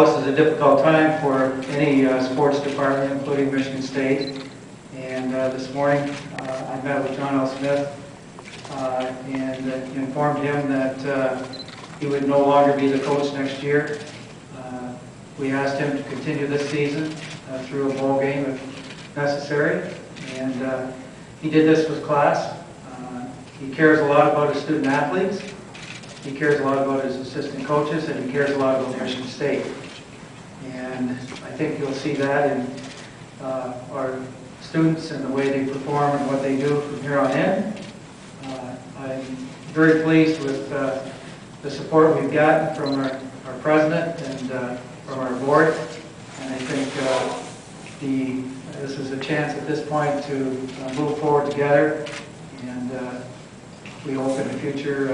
This is a difficult time for any sports department, including Michigan State. And this morning, I met with John L. Smith and informed him that he would no longer be the coach next year. We asked him to continue this season through a bowl game if necessary, and he did this with class. He cares a lot about his student athletes, he cares a lot about his assistant coaches, and he cares a lot about Michigan State. And I think you'll see that in our students and the way they perform and what they do from here on in. I'm very pleased with the support we've gotten from our president and from our board, and I think this is a chance at this point to move forward together, and we hope in the future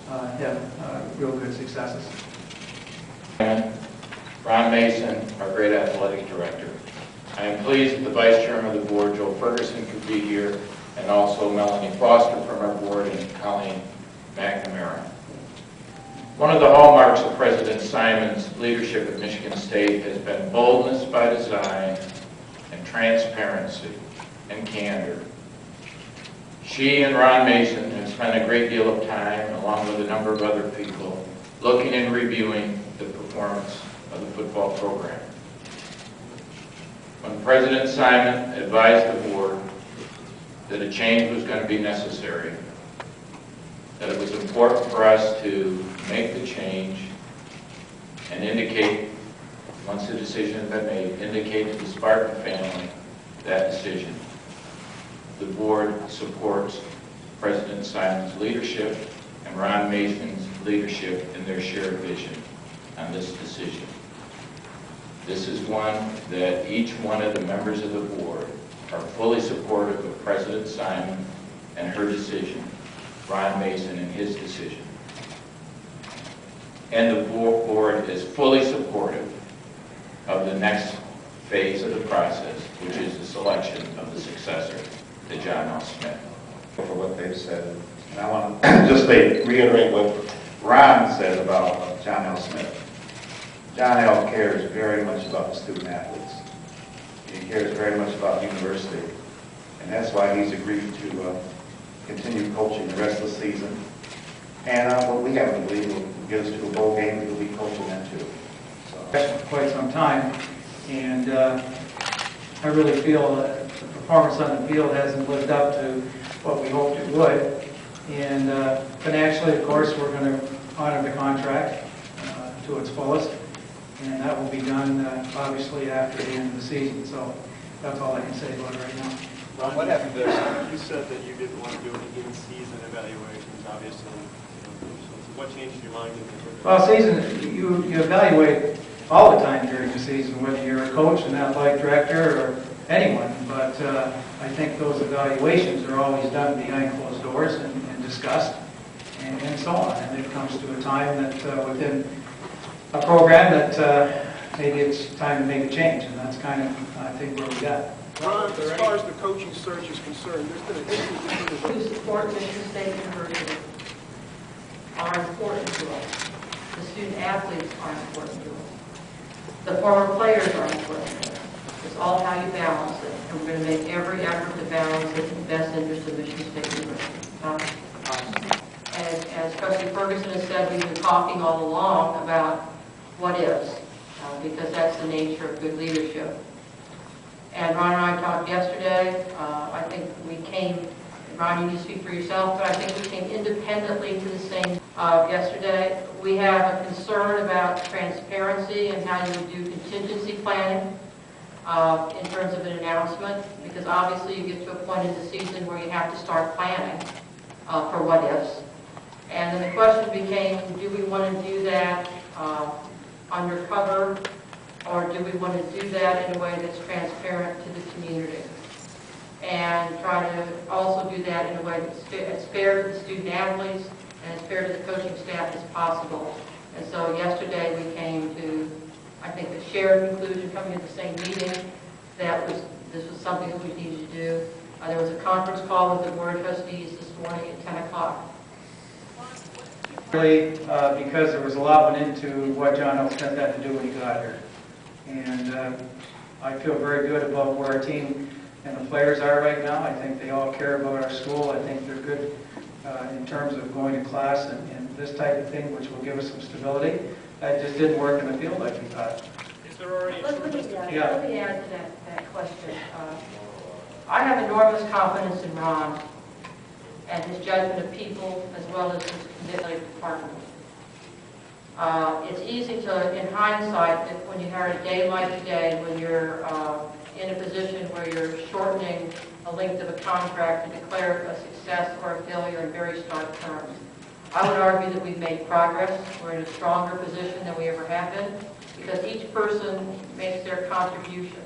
have real good successes. Ron Mason, our great athletic director. I am pleased that the Vice Chairman of the Board, Joe Ferguson, could be here, and also Melanie Foster from our board and Colleen McNamara. One of the hallmarks of President Simon's leadership at Michigan State has been boldness by design and transparency and candor. She and Ron Mason have spent a great deal of time, along with a number of other people, looking and reviewing the performance of the football program. When President Simon advised the board that a change was going to be necessary, that it was important for us to make the change and indicate, once the decision had been made, indicate to the Spartan family that decision. The board supports President Simon's leadership and Ron Mason's leadership in their shared vision on this decision. This is one that each one of the members of the board are fully supportive of President Simon and her decision, Ron Mason and his decision. And the board is fully supportive of the next phase of the process, which is the selection of the successor to John L. Smith. For what they've said, and I want to just reiterate what Ron said about John L. Smith. John L. cares very much about the student athletes. He cares very much about the university, and that's why he's agreed to continue coaching the rest of the season. And what we have to believe will get us to a bowl game, he'll be coaching then too. For quite some time, and I really feel that the performance on the field hasn't lived up to what we hoped it would. And financially, of course, we're going to honor the contract to its fullest, and that will be done obviously after the end of the season. So that's all I can say about it right now. Ron, what happened there? You said that you didn't want to do any in-season evaluations, obviously. So what changed your mind? Well, season, you evaluate all the time during the season, whether you're a coach, an athletic director, or anyone. But I think those evaluations are always done behind closed doors and discussed, and so on. And it comes to a time that within a program that maybe it's time to make a change, and that's kind of, I think, where we got. Ron, as far as the coaching search is concerned, there's been a history between who support Michigan State University are important to us. The student athletes are important to us. The former players are important to us. It's all how you balance it, and we're going to make every effort to balance it in the best interest of Michigan State University. As Trustee Ferguson has said, we've been talking all along about what ifs, because that's the nature of good leadership. And Ron and I talked yesterday. I think we came, Ron, you need to speak for yourself, but I think we came independently to the same yesterday. We have a concern about transparency and how you would do contingency planning in terms of an announcement, because obviously you get to a point in the season where you have to start planning for what ifs. And then the question became, do we want to do that undercover, or do we want to do that in a way that's transparent to the community? And try to also do that in a way that's fair to the student athletes and as fair to the coaching staff as possible. And so yesterday we came to, I think, a shared conclusion coming to the same meeting that this was something that we needed to do. There was a conference call with the Board of Trustees this morning at 10 o'clock. Really, because there was a lot went into what John L. Smith had to do when he got here. And I feel very good about where our team and the players are right now. I think they all care about our school. I think they're good in terms of going to class and this type of thing, which will give us some stability. That just didn't work in the field like we thought. Is there already? Let me Yeah. add to that question. I have enormous confidence in Ron and his judgment of people as well as his commitment to the department. It's easy to, in hindsight, that when you have a day like today, when you're in a position where you're shortening the length of a contract to declare a success or a failure in very stark terms. I would argue that we've made progress. We're in a stronger position than we ever have been because each person makes their contribution.